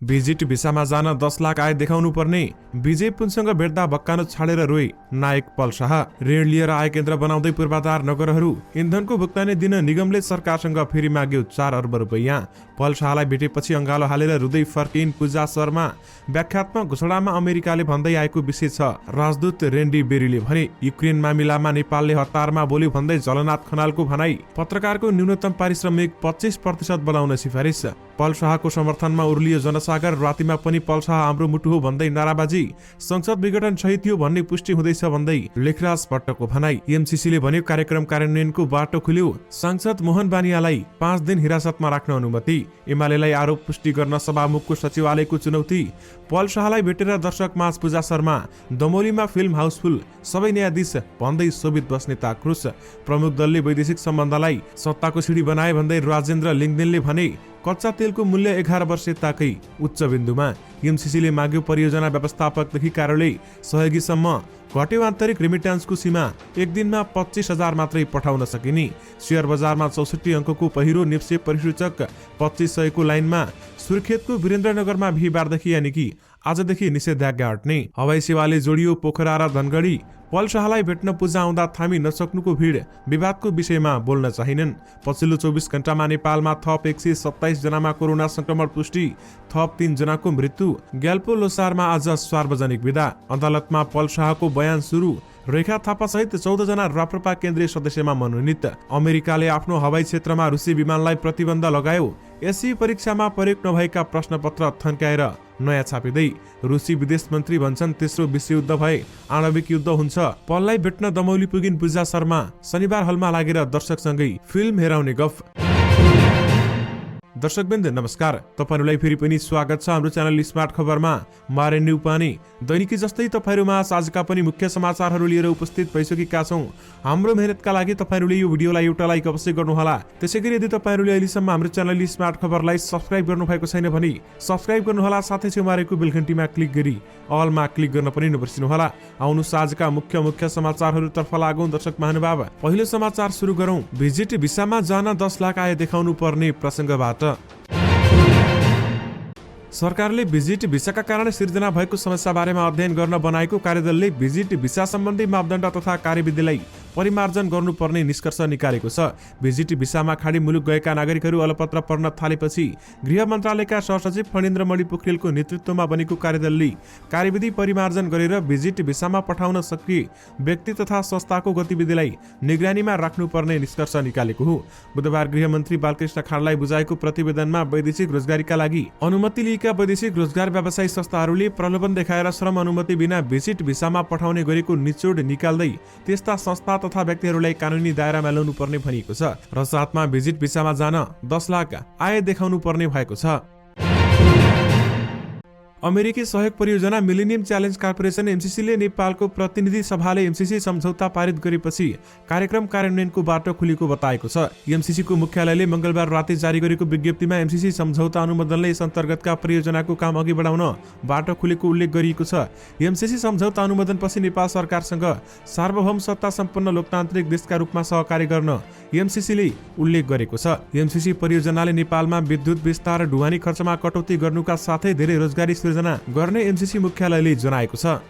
Visit भिसामा जान 10 लाख आय देखाउनु पर्ने विजय पुनसँग भेट्दा भक्कानो छाडेर रोए नायक पल शाह। ऋण लिएर आय केन्द्र बनाउँदै पूर्वाधार नगरहरू इन्धनको भुक्तानी दिन निगमले सरकारसँग फेरि माग्यो 4 अर्ब रुपैयाँ। पल शाहलाई भेटेपछि अङ्गालो हालेर रुँदै फर्किन् पूजा शर्मा। व्याख्यात्मक घोषणामा अमेरिकाले भन्दै आएको विषय छ। राजदूत रेन्डी बेरीले भने युक्रेन मामिलामा नेपालले हतारमा बोल्यो भन्दै जलनाथ खनालको भनाई। पत्रकारको न्यूनतम पारिश्रमिक 25% बढाउन सिफारिस। पल शाहको समर्थनमा उर्लियो जनसागर। रातिमा पनि पल शाह हाम्रो मुटु हो भन्दै नाराबाजी। संसद विघटन सही थियो भन्ने पुष्टि हुँदैछ भन्दै लेखराज भट्टको भनाई। एमसीसीले भन्यो कार्यक्रम कार्यान्वयनको बाटो खुल्यो। सांसद मोहन बानियालाई 5 दिन हिरासतमा राख्न अनुमति। एमालेलाई आरोप पुष्टि गर्न सभामुखको सचिवालयको चुनौती। पल शाहलाई भेटेर दर्शक माझ पूजा शर्मा। दमोलीमा फिल्म हाउसफुल, सबै न्यायाधीश भन्दै शोभित बस्नेता क्रुस। प्रमुख दलले वैदेशिक सम्बन्धलाई सत्ताको सिडी बनाए भन्दै राजेन्द्र लिङ्गदेनले भने कच्चा तेलको मूल्य 11 वर्षताकै उच्च बिन्दुमा। एमसीसीले माग्यो परियोजना व्यवस्थापकदेखि कार्यालय सहयोगीसम्म घट्यो आन्तरिक रेमिट्यान्सको सीमा। एक दिनमा 25,000 मात्रै पठाउन सकिने। शेयर बजारमा 64 अङ्कको पहिरो। निप्से परिसूचक 2500 को लाइनमा। सुर्खेतको वीरेन्द्रनगरमा बिहीबारदेखि यानि कि आजदेखि निषेधाज्ञा हट्ने। हवाई सेवाले जोडियो पोखरा र धनगढी। पल शाहलाई भेट्न पूजा आउँदा थामी नसक्नुको भिड। विवादको विषयमा बोल्न चाहिनन्। पछिल्लो 24 घण्टामा नेपालमा थप 127 जनामा कोरोना संक्रमण पुष्टि। थप 3 जनाको मृत्यु। ग्याल्पो लोसारमा आज सार्वजनिक विदा। अदालतमा पल शाहको बयान सुरु। रेखा थापा सहित 14 जना राप्रपा केन्द्रीय सदस्यमा मनोनित। अमेरिकाले आफ्नो हवाई क्षेत्रमा रुसी विमानलाई प्रतिबन्ध लगायो। एससी परीक्षामा प्रयोग नभएका प्रश्नपत्र थन्काएर नयाँ छापिँदै। रुसी विदेश मन्त्री भन्छन् तेस्रो विश्वयुद्ध भए आणविक युद्ध हुन्छ। पललाई भेट्न दमौली पुगिन् पूजा शर्मा। शनिबार हलमा लागेर दर्शकसँगै फिल्म हेराउने गफ। दर्शकवृन्द नमस्कार, तपाईहरुलाई फेरि पनि स्वागत छ हाम्रो च्यानल स्मार्ट खबरमा। मारे न्यू पानी दैनिकी जस्तै तपाईहरुमा आजका पनि मुख्य समाचारहरू लिएर उपस्थित भइसकेका छौं। हाम्रो मेहनतका लागि तपाईहरुले यो भिडियोलाई एउटा लाइक अवश्य गर्नुहोला। त्यसैगरी यदि तपाईहरुले अहिलेसम्म हाम्रो च्यानल स्मार्ट खबरलाई सब्स्क्राइब गर्नुभएको छैन भने सब्स्क्राइब गर्नुहोला। साथै छेउमा रहेको बेल घण्टीमा क्लिक गरी अलमा क्लिक गर्न पनि नबिर्सिनुहोला। आउनुहोस् आजका मुख्य समाचारहरूतर्फ लागौं दर्शक महानुभाव। पहिलो समाचार सुरु गरौं। भिजिट भिसामा जान 10 लाख आय देखाउनु पर्ने प्रसंगबाट। सरकारले भिजिट भिसाका कारण सिर्जना भएको समस्या बारेमा अध्ययन गर्न बनाएको कार्यदलले भिजिट भिसा सम्बन्धी मापदण्ड तथा कार्यविधिलाई परिमार्जन गर्नुपर्ने निष्कर्ष निकालेको छ। भिजिट भिसामा खाडी मुलुक गएका नागरिकहरू अलपत्र पर्न थालेपछि गृह मन्त्रालयका सहसचिव फणीन्द्रमणि पोखरेलको नेतृत्वमा बनेको कार्यदलले कार्यविधि परिमार्जन गरेर भिजिट भिसामा पठाउन सक्रिय व्यक्ति तथा संस्थाको गतिविधिलाई निगरानीमा राख्नुपर्ने निष्कर्ष निकालेको हो। बुधबार गृहमन्त्री बालकृष्ण खाँडलाई बुझाएको प्रतिवेदनमा वैदेशिक रोजगारीका लागि अनुमति लिएका वैदेशिक रोजगार व्यवसायी संस्थाहरूले प्रलोभन देखाएर श्रम अनुमति बिना भिजिट भिसामा पठाउने गरेको निचोड निकाल्दै त्यस्ता संस्था तथा व्यक्तिहरूलाई कानुनी दायरामा ल्याउनु पर्ने भनिएको छ। र साथमा भिजिट भिसामा जान 10 लाख आय देखाउनु पर्ने भएको छ। अमेरिकी सहयोग परियोजना मिलेनियम च्यालेन्ज कर्पोरेसन एमसीसीले नेपालको प्रतिनिधि सभाले एमसीसी सम्झौता पारित गरेपछि कार्यक्रम कार्यान्वयनको बाटो खुलेको बताएको छ। एमसीसीको मुख्यालयले मंगलबार राति जारी गरेको विज्ञप्तिमा एमसीसी सम्झौता अनुमोदनले यस अन्तर्गतका परियोजनाको काम अघि बढाउन बाटो खुलेको उल्लेख गरिएको छ। एमसीसी सम्झौता अनुमोदनपछि नेपाल सरकारसँग सार्वभौम सत्ता सम्पन्न लोकतान्त्रिक देशका रूपमा सहकार्य गर्न एमसीसीले उल्लेख गरेको छ। एमसीसी परियोजनाले नेपालमा विद्युत विस्तार र ढुवानी खर्चमा कटौती गर्नुका साथै धेरै रोजगारी सृजना गर्ने एमसीसी मुख्यालयले जनाएको छ।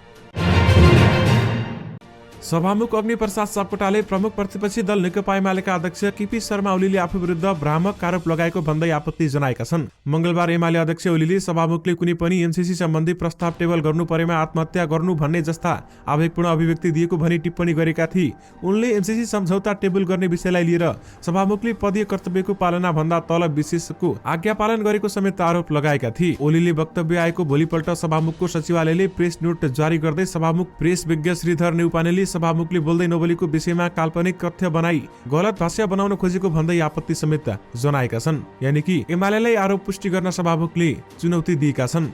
सभामुख अग्निप्रसाद सापकोटाले प्रमुख प्रतिपक्षी दल नेकपा एमालेका अध्यक्ष केपी शर्मा ओलीले आफू विरुद्ध भ्रामक आरोप लगाएको भन्दै आपत्ति जनाएका छन्। मंगलबार एमाले अध्यक्ष ओलीले सभामुखले कुनै पनि एमसीसी सम्बन्धी प्रस्ताव टेबल गर्नु परेमा आत्महत्या गर्नु भन्ने जस्ता आवेगपूर्ण अभिव्यक्ति दिएको भनी टिप्पणी गरेका थिए। उनले एमसीसी सम्झौता टेबल गर्ने विषयलाई लिएर सभामुखले पदीय कर्तव्यको पालना भन्दा तल विशेषको आज्ञा पालन गरेको समेत आरोप लगाएका थिए। ओलीले वक्तव्य आएको भोलिपल्ट सभामुखको सचिवालयले प्रेस नोट जारी गर्दै सभामुख प्रेस विज्ञ श्रीधर नेउपानेले सभामुखले बोल्दै नबोलेको विषयमा काल्पनिक तथ्य बनाई गलत भाष्य बनाउन खोजेको भन्दै आपत्ति समेत जनाएका छन्। यानि कि एमालेलाई आरोप पुष्टि गर्न सभामुखले चुनौती दिएका छन्।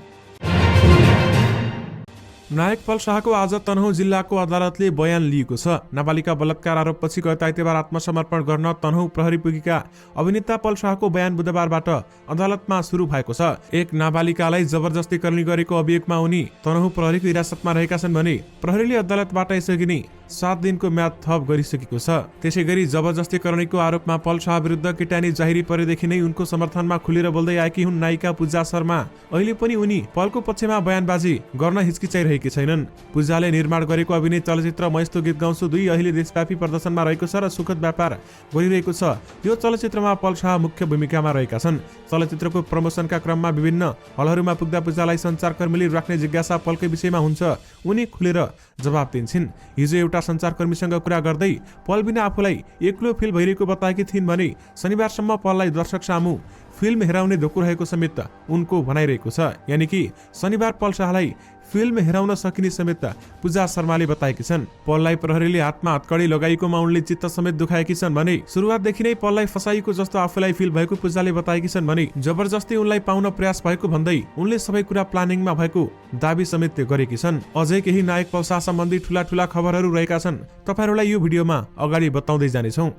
नायक पल शाहको आज तनहुँ जिल्लाको अदालतले बयान लिएको छ। नाबालिका बलात्कार आरोपपछि गत आइतबार आत्मसमर्पण गर्न तनहुँ प्रहरी पुगेका अभिनेता पल शाहको बयान बुधबारबाट अदालतमा सुरु भएको छ। एक नाबालिकालाई जबरजस्ती करनी गरेको अभियोगमा उनी तनहुँ प्रहरीको हिरासतमा रहेका छन् भने प्रहरीले अदालतबाट यसअघि नै 7 दिनको म्याद थप गरिसकेको छ। त्यसैगरी जबरजस्तीकरणीको आरोपमा पल शाह विरुद्ध केटानी जाहिरी परेदेखि नै उनको समर्थनमा खुलेर बोल्दै आएकी हुन् नायिका पूजा शर्मा। अहिले पनि उनी पलको पक्षमा बयानबाजी गर्न हिचकिचाइरहेकी छैनन्। पूजाले निर्माण गरेको अभिनय चलचित्र म यस्तो गीत गाउँछु 2 अहिले देशव्यापी प्रदर्शनमा रहेको छ र सुखद व्यापार गरिरहेको छ। यो चलचित्रमा पल शाह मुख्य भूमिकामा रहेका छन्। चलचित्रको प्रमोसनका क्रममा विभिन्न हलहरूमा पुग्दा पूजालाई सञ्चारकर्मीले राख्ने जिज्ञासा पलकै विषयमा हुन्छ। उनी खुलेर जवाब दिन्छन्। हिजो एउटा सञ्चारकर्मीसँग कुरा गर्दै पल बिना आफूलाई एक्लो फिल भइरहेको बताएकी थिइन् भने शनिबारसम्म पललाई दर्शक सामु फिल्म हेराउने धोको रहेको समेत उनको भनाइरहेको छ। यानि कि शनिबार पल शाहलाई फिल्म हेराउन सकिने समेत पूजा शर्माले बताएकी छन्। पललाई प्रहरीले हातमा हत्कडी लगाइएकोमा उनले चित्त समेत दुखाएकी छन् भने सुरुवातदेखि नै पललाई फसाइएको जस्तो आफूलाई फिल भएको पूजाले बताएकी छन् भने जबरजस्ती उनलाई पाउन प्रयास भएको भन्दै उनले सबै कुरा प्लानिङमा भएको दाबी समेत गरेकी छन्। अझै केही नायक पल शाह सम्बन्धी ठूला खबरहरू रहेका छन्। तपाईहरुलाई यो भिडियोमा अगाडि बताउँदै जानेछौँ।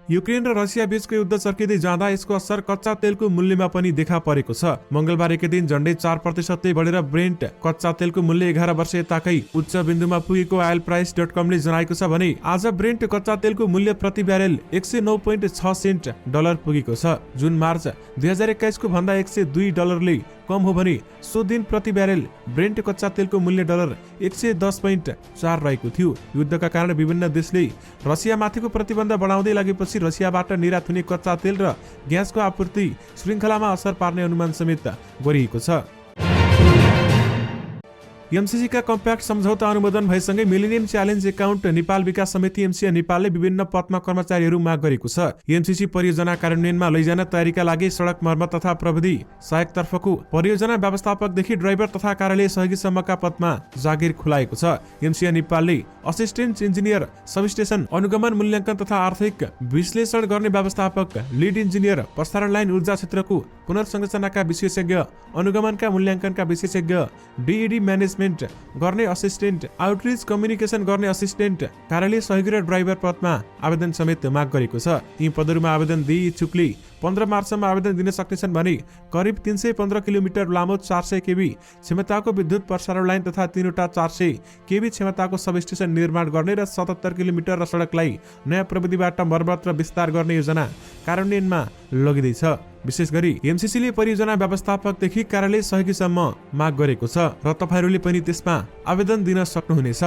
युक्रेन र रसिया बीचको युद्ध चर्किँदै जाँदा यसको असर कच्चा तेलको मूल्यमा पनि देखा परेको छ। मंगलबार एकै दिन झण्डै 4% बढेर ब्रेन्ट कच्चा तेलको मूल्य 11 वर्ष यताकै उच्च बिन्दुमा पुगेको oilprice.com ले जनाएको छ भने आज ब्रेन्ट कच्चा तेलको मूल्य प्रति ब्यारेल 109.6 सेन्ट डलर पुगेको छ। जुन मार्च 2021 को भन्दा 102 डलरले कम हो भने सो दिन प्रति ब्यारेल ब्रेन्ट कच्चा तेलको मूल्य डलर 110.4 रहेको थियो। युद्धका कारण विभिन्न देशले रसियामाथिको प्रतिबन्ध बढाउँदै लागेपछि रसियाबाट निर्यात हुने कच्चा तेल र ग्यासको आपूर्ति श्रृङ्खलामा असर पार्ने अनुमान समेत गरिएको छ। एमसीसी का कम्प्याक्ट सम्झौता अनुमोदन भएसँगै मिलेनियम च्यालेन्ज एकाउन्ट नेपाल विकास समिति एमसीए नेपालले विभिन्न पदमा कर्मचारीहरू माग गरेको छ। एमसीसी परियोजना कार्यान्वयनमा लैजान तयारीका लागि सडक मर्मत तथा प्रविधि सहायक तर्फको परियोजना व्यवस्थापकदेखि ड्राइभर तथा कार्यालय सहयोगीसम्मका पदमा जागिर खुलाएको छ। एमसीए नेपालले असिस्टेन्ट इन्जिनियर, सबस्टेसन अनुगमन मूल्याङ्कन तथा आर्थिक विश्लेषण गर्ने व्यवस्थापक, लिड इन्जिनियर, प्रसारण लाइन ऊर्जा क्षेत्रको पुनर्संरचनाका विशेषज्ञ, अनुगमनका मूल्याङ्कनका विशेषज्ञ, डीईडी म्यानेजमेन्ट गर्ने असिस्टेन्ट, आउटरिच कम्युनिकेसन गर्ने असिस्टेन्ट, कार्यालय सहयोगी र ड्राइभर पदमा आवेदन समेत माग गरेको छ। यी पदहरूमा आवेदन दिई इच्छुकले 15 मार्चसम्म आवेदन दिन सक्नेछन् भने करिब 315 किलोमिटर लामो 400 केबी क्षमताको विद्युत प्रसारण लाइन तथा 3वटा 400 केबी क्षमताको सबस्टेसन निर्माण गर्ने र 77 किलोमिटर र सडकलाई नयाँ प्रविधिबाट मर्मत र विस्तार गर्ने योजना कार्यान्वयनमा लगिँदैछ। विशेष गरी एमसीसीले परियोजना व्यवस्थापकदेखि कार्यालय सहयोगीसम्म माग गरेको छ र तपाईहरूले पनि त्यसमा आवेदन दिन सक्नुहुनेछ।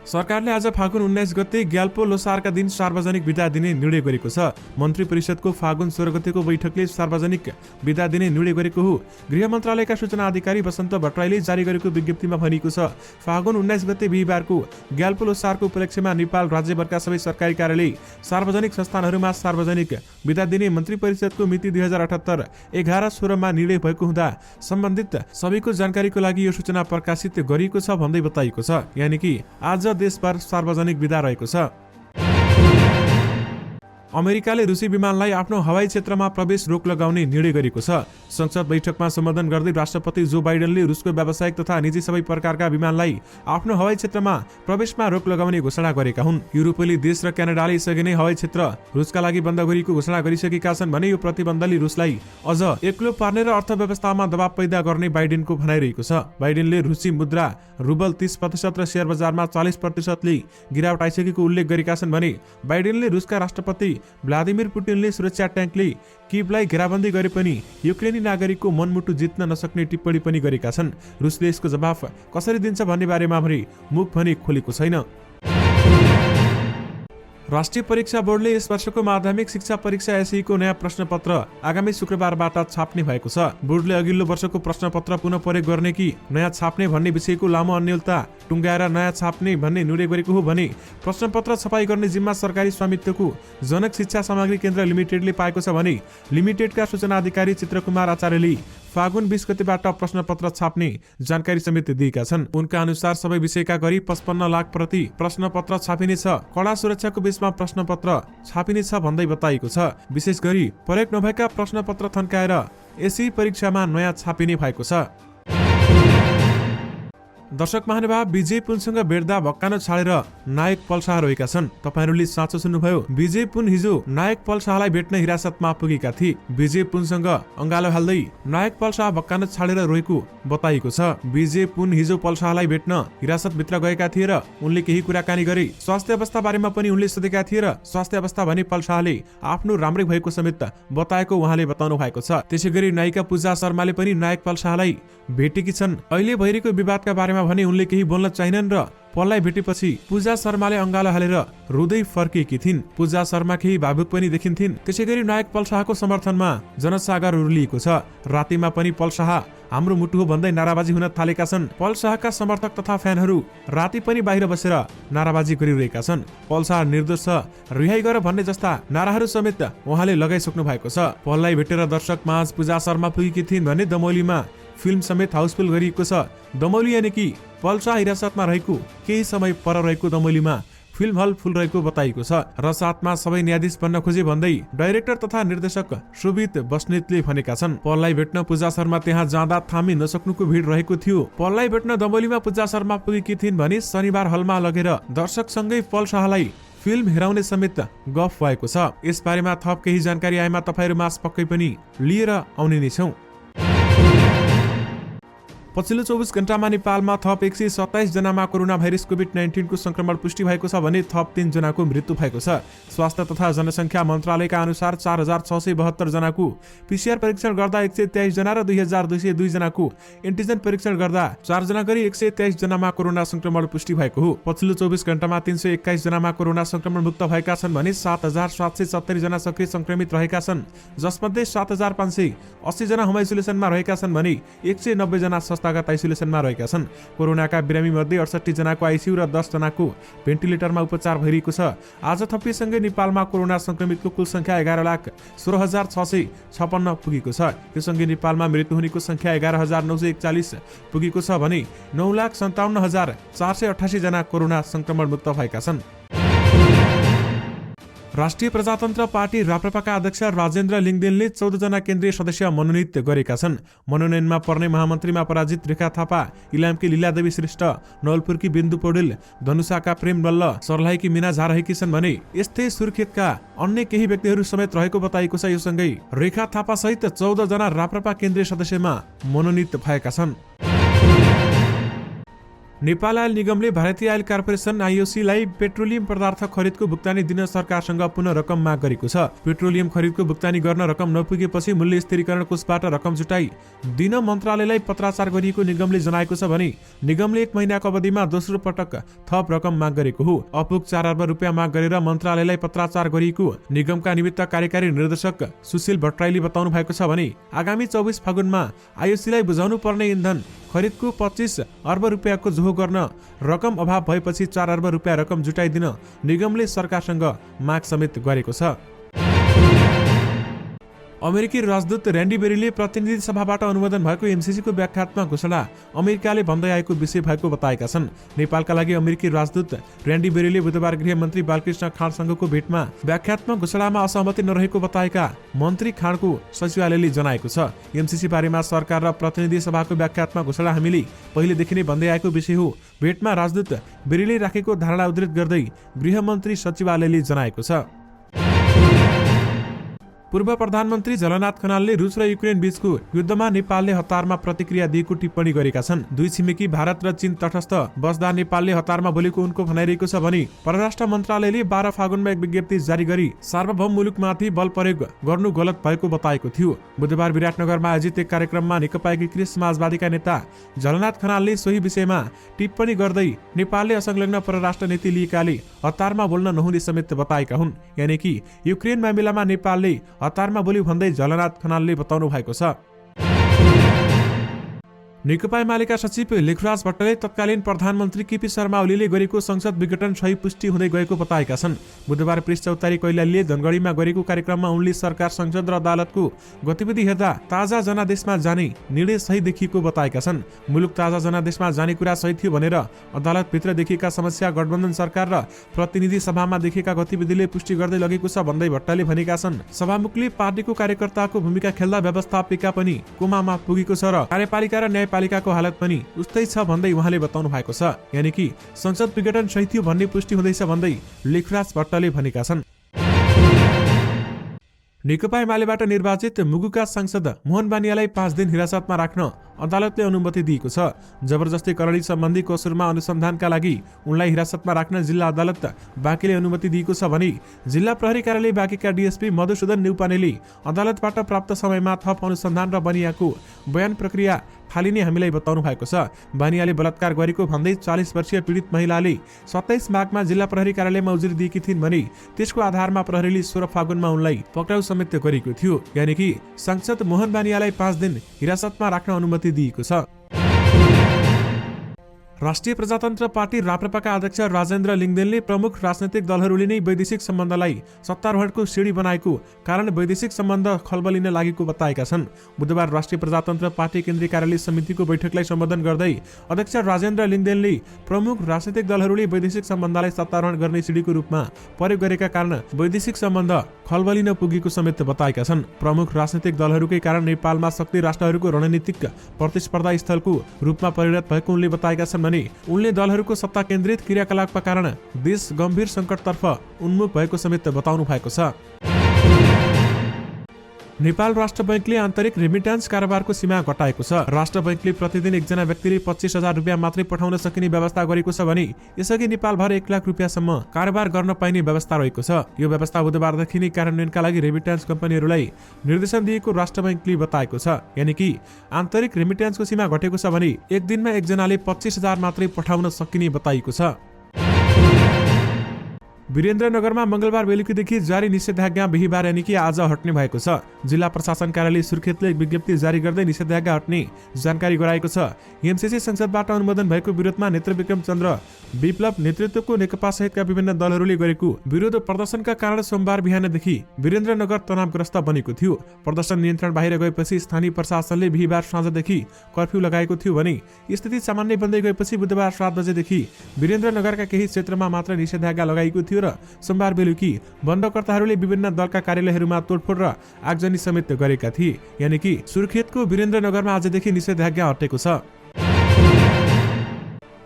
सरकारले आज फागुन 19 गते ग्याल्पो लोसारका दिन सार्वजनिक बिदा दिने निर्णय गरेको छ। मन्त्री परिषदको फागुन 16 गतेको बैठकले सार्वजनिक बिदा दिने निर्णय गरेको हो। गृह मन्त्रालयका सूचना अधिकारी वसन्त भट्टराईले जारी गरेको विज्ञप्तिमा भनिएको छ, फागुन 19 गते बिहीबारको ग्याल्पो लोसारको उपलक्ष्यमा नेपाल राज्यभरका सबै सरकारी कार्यालय, सार्वजनिक संस्थानहरूमा सार्वजनिक बिदा दिने मन्त्री परिषदको मिति 2078 11/16 मा निर्णय भएको हुँदा सम्बन्धित सबैको जानकारीको लागि यो सूचना प्रकाशित गरिएको छ भन्दै बताइएको छ। यानि कि आज देशभर सार्वजनिक बिदा रहेको छ। अमेरिकाले रुसी विमानलाई आफ्नो हवाई क्षेत्रमा प्रवेश रोक लगाउने निर्णय गरेको छ। संसद बैठकमा सम्बोधन गर्दै राष्ट्रपति जो बाइडेनले रुसको व्यावसायिक तथा निजी सबै प्रकारका विमानलाई आफ्नो हवाई क्षेत्रमा प्रवेशमा रोक लगाउने घोषणा गरेका हुन्। युरोपेली देश र क्यानाडाले यसअघि नै हवाई क्षेत्र रुसका लागि बन्द गरिएको घोषणा गरिसकेका छन् भने यो प्रतिबन्धले रुसलाई अझ एक्लो पार्ने र अर्थव्यवस्थामा दबाव पैदा गर्ने बाइडेनको भनाइरहेको छ। बाइडेनले रुसी मुद्रा रुबल 30% र शेयर बजारमा 40% ले गिरावट आइसकेको उल्लेख गरेका छन् भने बाइडेनले रुसका राष्ट्रपति भ्लादिमिर पुटिनले सुरक्षा ट्याङ्कले किभलाई घेराबन्दी गरे पनि युक्रेनी नागरिकको मनमुटु जित्न नसक्ने टिप्पणी पनि गरेका छन्। रुसले यसको जवाफ कसरी दिन्छ भन्ने बारेमा भने मुख पनि खोलेको छैन। राष्ट्रिय परीक्षा बोर्डले यस वर्षको माध्यमिक शिक्षा परीक्षा एसई को नयाँ प्रश्नपत्र आगामी शुक्रबारबाट छाप्ने भएको छ। बोर्डले अघिल्लो वर्षको प्रश्नपत्र पुनः प्रयोग गर्ने कि नयाँ छाप्ने भन्ने विषयको लामो अन्यलता टुङ्गाएर नयाँ छाप्ने भन्ने निर्णय गरेको हो भने प्रश्नपत्र छपाई गर्ने जिम्मा सरकारी स्वामित्वको जनक शिक्षा सामग्री केन्द्र लिमिटेडले पाएको छ भने लिमिटेडका सूचना अधिकारी चित्रकुमार आचार्यले फागुन 20 गतेबाट प्रश्नपत्र छाप्ने जानकारी समेत दिएका छन्। उनका अनुसार सबै विषयका गरी 55 लाख प्रति प्रश्नपत्र छापिनेछ। कडा सुरक्षाको बीचमा प्रश्नपत्र छापिनेछ भन्दै बताइएको छ। विशेष गरी प्रयोग नभएका प्रश्नपत्र थन्काएर एसई परीक्षामा नयाँ छापिने भएको छ। दर्शक महानुभाव, विजय पुनसँग भेट्दा भक्कानो छाडेर नायक पल शाह रहेका छन्। तपाईहरुले साँचो सुन्नुभयो। विजय पुन हिजो नायक पल शाहलाई भेट्न हिरासतमा पुगेका थिए। विजय पुनसँग अंगालो हाल्दै नायक पल शाह भक्कानो छाडेर रोएको बताइएको छ। विजय पुन हिजो पल शाहलाई भेट्न हिरासत भित्र गएका थिए र उनले केही कुराकानी गरे। स्वास्थ्य अवस्था बारेमा पनि उनले सोधेका थिए र स्वास्थ्य अवस्था भने पल शाहले आफ्नो राम्रै भएको समेत बताएको उहाँले बताउनु भएको छ। त्यसैगरी नायिका पूजा शर्माले पनि नायक पल शाहलाई भेटेकी छन्। अहिले भइरहेको विवादका बारेमा भने उनले केही बोल्न चाहिनन् र पललाई भेटेपछि पूजा शर्माले अंगालो हालेर रुँदै फर्किएकी थिइन्। पूजा शर्मा केही भावुक पनि देखिन्थिन्। त्यसैगरी नायक पल शाहको समर्थनमा जनसागर उर्लिएको छ। रातिमा पनि पल शाह हाम्रो मुटु हो भन्दै नाराबाजी हुन थालेका छन्। पल शाहका समर्थक तथा फ्यानहरू राति पनि बाहिर बसेर नाराबाजी गरिरहेका छन्। पल शाह निर्दोष छ, रिहाई गर भन्ने जस्ता नाराहरू समेत उहाँले लगाइसक्नु भएको छ। पललाई भेटेर दर्शक माझ पूजा शर्मा पुगेकी थिइन् भने दमौलीमा फिल्म समेत हाउसफुल गरिएको छ। दमौली यानि कि पल शाह हिरासतमा रहेको केही समय पर रहेको दमौलीमा फिल्म हल फुल रहेको बताइएको छ र साथमा सबै न्यायाधीश बन्न खोजे भन्दै डाइरेक्टर तथा निर्देशक सुबित बस्नेतले भनेका छन्। पललाई भेट्न पूजा शर्मा त्यहाँ जाँदा थामी नसक्नुको भिड रहेको थियो। पललाई भेट्न दमौलीमा पूजा शर्मा पुगेकी थिइन् भने शनिबार हलमा लगेर दर्शकसँगै पल शाहलाई फिल्म हेराउने समेत गफ भएको छ। यसबारेमा थप केही जानकारी आएमा तपाईहरु माझ पक्कै पनि लिएर आउने नै छौं। पछिल्लो 24 घण्टामा नेपालमा थप 127 जनामा कोरोना भाइरस कोभिड-19 को संक्रमण पुष्टि भएको छ भने थप 3 जनाको मृत्यु भएको छ। स्वास्थ्य तथा जनसंख्या मन्त्रालयका अनुसार 4672 जनाको पीसीआर परीक्षण गर्दा 123 जना र 2202 जनाको एन्टिजन परीक्षण गर्दा 4 जना गरी 123 जनामा कोरोना संक्रमण पुष्टि भएको हो। पछिल्लो 24 घण्टामा 321 जनामा कोरोना संक्रमण मुक्त भएका छन् भने 7770 जना सक्रिय संक्रमित रहेका छन्, जसमध्ये 7580 जना होम आइसोलेसनमा रहेका छन् भने 190 जना संस्थागत आइसोलेसनमा रहेका छन्। कोरोनाका बिरामी मध्ये 68 जनाको आइसियु र 10 जनाको भेन्टिलेटरमा उपचार भइरहेको छ। आज थपिएसँगै नेपालमा कोरोना संक्रमितको कुल संख्या 11,16,656 पुगेको छ। त्यससँगै नेपालमा मृत्यु हुनेको संख्या 11,941 पुगेको छ भने 9,57,488 जना कोरोना संक्रमण मुक्त भएका छन्। राष्ट्रिय प्रजातन्त्र पार्टी राप्रपाका अध्यक्ष राजेन्द्र लिङदेनले 14 जना केन्द्रीय सदस्य मनोनित गरेका छन्। मनोनयनमा पर्ने महामन्त्रीमा पराजित रेखा थापा, इलामकी लीलादेवी श्रेष्ठ, नवलपुरकी बिन्दु पौडेल, धनुषाका प्रेम बल्ल, सर्लाहीकी मीना झा रहेकी छन् भने यस्तै सुर्खेतका अन्य केही व्यक्तिहरू समेत रहेको बताइएको छ। यो सँगै रेखा थापा सहित 14 जना राप्रपा केन्द्रीय सदस्यमा मनोनित भएका छन्। नेपाल आयल निगमले भारतीय आयल कर्पोरेसन आईओसीलाई पेट्रोलियम पदार्थ खरिदको भुक्तानी दिन सरकारसँग पुनः रकम माग गरेको छ। पेट्रोलियम खरिदको भुक्तानी गर्न रकम नपुगेपछि मूल्य स्थिरीकरण कोषबाट रकम जुटाई दिन मन्त्रालयलाई पत्राचार गरिएको निगमले जनाएको छ भने निगमले 1 महिनाको अवधिमा दोस्रो पटक थप रकम माग गरेको हो। अपुग 4 अर्ब रुपियाँ माग गरेर मन्त्रालयलाई पत्राचार गरिएको निगमका निमित्त कार्यकारी निर्देशक सुशील भट्टराईले बताउनु भएको छ भने आगामी 24 फागुनमा आईओसीलाई बुझाउनु पर्ने इन्धन खरिदको 25 अर्ब रुपियाँको जोहो गर्न रकम अभाव भएपछि 4 अर्ब रुपियाँ रकम जुटाइदिन निगमले सरकारसँग माग समेत गरेको छ। अमेरिकी राजदूत र्यान्डी बेरीले प्रतिनिधि सभाबाट अनुमोदन भएको एमसीसीको व्याख्यात्मक घोषणा अमेरिकाले भन्दै आएको विषय भएको बताएका छन्। नेपालका लागि अमेरिकी राजदूत र्यान्डी बेरीले बुधबार गृहमन्त्री बालकृष्ण खाँडसँगको भेटमा व्याख्यात्मक घोषणामा असहमति नरहेको बताएका मन्त्री खाँडको सचिवालयले जनाएको छ। एमसीसी बारेमा सरकार र प्रतिनिधि सभाको व्याख्यात्मक घोषणा हामीले पहिलेदेखि नै भन्दै आएको विषय हो। भेटमा राजदूत बेरीले राखेको धारणा उद्धृत गर्दै गृहमन्त्री सचिवालयले जनाएको छ। पूर्व प्रधानमन्त्री झलनाथ खनालले रुस र युक्रेन बीचको युद्धमा नेपालले हतारमा प्रतिक्रिया दिएको टिप्पणी गरेका छन्। दुई छिमेकी भारत र चीन तटस्थ बस्दा नेपालले हतारमा बोलेको उनको भनाइरहेको छ भने परराष्ट्र मन्त्रालयले 12 फागुनमा एक विज्ञप्ति जारी गरी सार्वभौम मुलुकमाथि बल प्रयोग गर्नु गलत भएको बताएको थियो। बुधबार विराटनगरमा आयोजित एक कार्यक्रममा नेकपा एकीकृत समाजवादीका नेता झलनाथ खनालले सोही विषयमा टिप्पणी गर्दै नेपालले असंलग्न परराष्ट्र नीति लिएकाले हतारमा बोल्न नहुने समेत बताएका हुन्। यानि कि युक्रेन मामिलामा नेपालले हतारमा बोल्यो भन्दै झलनाथ खनालले बताउनु भएको छ। नेकपा एमालेका सचिव लेखराज भट्टले तत्कालीन प्रधानमन्त्री केपी शर्मा ओलीले गरेको संसद विघटन सही पुष्टि हुँदै गएको बताएका छन्। बुधबार प्रेस चौतारी कैलालीले धनगढीमा गरेको कार्यक्रममा उनले सरकार, संसद र अदालतको गतिविधि हेर्दा ताजा जनादेशमा जाने निर्णय सही देखिएको बताएका छन्। मुलुक ताजा जनादेशमा जाने कुरा सही थियो भनेर अदालतभित्र देखिएका समस्या गठबन्धन सरकार र प्रतिनिधि सभामा देखेका गतिविधिले पुष्टि गर्दै लगेको छ भन्दै भट्टले भनेका छन्। सभामुखले पार्टीको कार्यकर्ताको भूमिका खेल्दा व्यवस्थापिका पनि कोमामा पुगेको छ र कार्यपालिका र न्यायपालिकाको हालत पनि उस्तै छ भन्दै उहाँले बताउनु भएको छ। यानि कि संसद विघटन सही थियो भन्ने पुष्टि हुँदैछ भन्दै लेखराज भट्टले भनेका छन्। नेकपा एमालेबाट निर्वाचित मुगुका सांसद मोहन बानियालाई 5 दिन हिरासतमा राख्न अदालतले अनुमति दिएको छ। जबरजस्ती करणी सम्बन्धी कोसुरमा अनुसन्धानका लागि उनलाई हिरासतमा राख्न जिल्ला अदालत बाँकीले अनुमति दिएको छ भने जिल्ला प्रहरी कार्यालय बाँकीका डीएसपी मधुसूदन न्यौपानेले अदालतबाट प्राप्त समयमा थप अनुसन्धान र बनिएको बयान प्रक्रिया फालिने हामीलाई बताउनु भएको छ। बानियाले बलात्कार गरेको भन्दै 40 वर्षीय पीडित महिलाले 27 माघमा जिल्ला प्रहरी कार्यालयमा उजुरी दिएकी थिइन् भने त्यसको आधारमा प्रहरीले 16 फागुनमा उनलाई पक्राउ समेत गरेको थियो। यानि कि सांसद मोहन बानियालाई 5 दिन हिरासतमा राख्न अनुमति दिएको छ। राष्ट्रिय प्रजातन्त्र पार्टी राप्रपाका अध्यक्ष राजेन्द्र लिङ्गदेनले प्रमुख राजनैतिक दलहरूले नै वैदेशिक सम्बन्धलाई सत्तारूढको सिडी बनाएको कारण वैदेशिक सम्बन्ध खलबलिन लागेको बताएका छन्। बुधबार राष्ट्रिय प्रजातन्त्र पार्टी केन्द्रीय कार्यालय समितिको बैठकलाई सम्बोधन गर्दै अध्यक्ष राजेन्द्र लिङ्गदेनले प्रमुख राजनैतिक दलहरूले वैदेशिक सम्बन्धलाई सत्तारूढ गर्ने सिडीको रूपमा प्रयोग गरेका कारण वैदेशिक सम्बन्ध खलबलिन पुगेको समेत बताएका छन्। प्रमुख राजनैतिक दलहरूकै कारण नेपालमा शक्ति राष्ट्रहरूको रणनीतिक प्रतिस्पर्धा स्थलको रूपमा परिणत भएको उनले बताएका छन्। उनले दलहरूको सत्ता केन्द्रित क्रियाकलापका कारण देश गम्भीर संकटतर्फ उन्मुख भएको समेत बताउनु भएको छ। नेपाल राष्ट्र बैंकले आन्तरिक रेमिट्यान्स कारोबारको सीमा घटाएको छ। राष्ट्र बैंकले प्रतिदिन एकजना व्यक्तिले 25,000 रुपियाँ मात्रै पठाउन सकिने व्यवस्था गरेको छ भने यसअघि नेपालभर 1 लाख रुपियाँसम्म कारोबार गर्न पाइने व्यवस्था रहेको छ। यो व्यवस्था बुधबारदेखि नै कार्यान्वयनका लागि रेमिट्यान्स कम्पनीहरूलाई निर्देशन दिएको राष्ट्र बैंकले बताएको छ। यानि कि आन्तरिक रेमिट्यान्सको सीमा घटेको छ भने एक दिनमा एकजनाले 25,000 मात्रै पठाउन सकिने बताइएको छ। वीरेन्द्रनगरमा मंगलबार बेलुकीदेखि जारी निषेधाज्ञा बिहीबार यानि कि आज हट्ने भएको छ। जिल्ला प्रशासन कार्यालय सुर्खेतले विज्ञप्ति जारी गर्दै निषेधाज्ञा हट्ने जानकारी गराएको छ। एमसीसी संसदबाट अनुमोदन भएको विरोधमा नेत्रविक्रम चन्द्र विप्लव नेतृत्वको नेकपा सहितका विभिन्न दलहरूले गरेको विरोध प्रदर्शनका कारण सोमबार बिहानदेखि वीरेन्द्रनगर तनावग्रस्त बनेको थियो। प्रदर्शन नियन्त्रण बाहिर गएपछि स्थानीय प्रशासनले बिहीबार साँझदेखि कर्फ्यू लगाएको थियो भने स्थिति सामान्य बन्दै गएपछि बुधबार 7 बजेदेखि वीरेन्द्रनगरका केही क्षेत्रमा मात्र निषेधाज्ञा लगाइएको थियो र सोमबार बेलुकी बन्दकर्ताहरूले विभिन्न दलका कार्यालयहरूमा तोडफोड र आगजनी समेत गरेका थिए। यानि कि सुर्खेतको वीरेन्द्रनगरमा आजदेखि निषेधाज्ञा हटेको छ।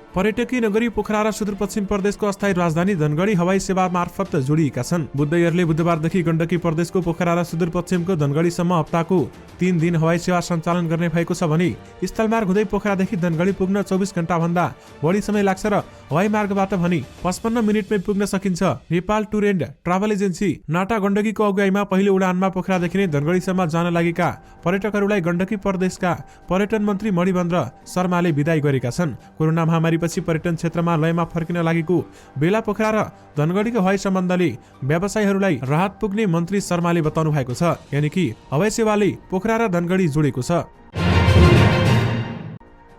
पर्यटकीय नगरी पोखरा र सुदूरपश्चिम प्रदेशको अस्थायी राजधानी धनगढी हवाई सेवा मार्फत जोडिएका छन्। बुध एयरले बुधबारदेखि गण्डकी प्रदेशको पोखरा र सुदूरपश्चिमको धनगढीसम्म हप्ताको 3 दिन हवाई सेवा सञ्चालन गर्ने भएको छ भने स्थलमार्ग हुँदै पोखरादेखि धनगढी पुग्न 24 घण्टा भन्दा बढी समय लाग्छ र हवाई मार्गबाट भने 55 मिनेटमै पुग्न सकिन्छ। Nepal tour and travel agency NATA गण्डकीको अगुवाईमा पहिलो उडानमा पोखरादेखि नै धनगढीसम्म जान लागेका पर्यटकहरूलाई गण्डकी प्रदेशका पर्यटन मन्त्री मणिभद्र शर्माले बिदाई गरेका छन्। कोरोना महामारीपछि पर्यटन क्षेत्रमा लयमा फर्किन लागेको बेला पोखरा र धनगढीको हवाई सम्बन्धले व्यवसायीहरूलाई राहत पुग्ने मन्त्री शर्माले बताउनु भएको छ। यानि कि हवाई सेवाले पोखरा र धनगढी जोडेको छ।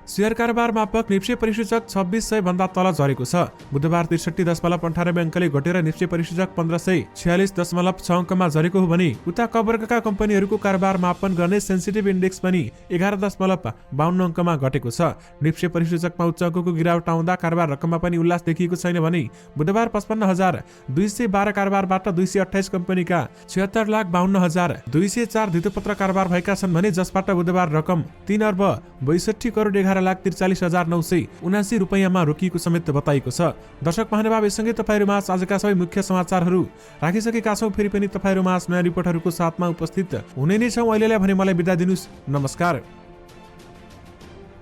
शेयर कारोबार मापक निफ्टी परिसूचक 2600 भन्दा तल झरेको छ। बुधबार 63.98 अङ्कले घटेर निफ्टी परिसूचक 1546.6 अङ्कमा झरेको हो भने उता क वर्गका कम्पनीहरूको कारोबार मापन गर्ने सेन्सिटिभ इन्डेक्स पनि 11.52 अङ्कमा घटेको छ। निफ्टी परिसूचकमा उच्च अङ्कको गिरावट आउँदा कारोबार रकममा पनि उल्लास देखिएको छैन भने बुधबार 55,212 कारोबारबाट 228 कम्पनीका 76,52,204 धितोपत्र कारोबार भएका छन् भने जसबाट बुधबार रकम 3,62,43,979 रुपियाँमा रोकिएको समेत बताइएको छ। दर्शक महानुभाव यससँगै तपाईहरुमा आजका सबै मुख्य समाचारहरू राखिसकेका छौं। फेरि पनि तपाईहरुमा नयाँ रिपोर्टहरूको साथमा उपस्थित हुने नै छौं। अहिलेलाई भने मलाई बिदा दिनुस्। नमस्कार।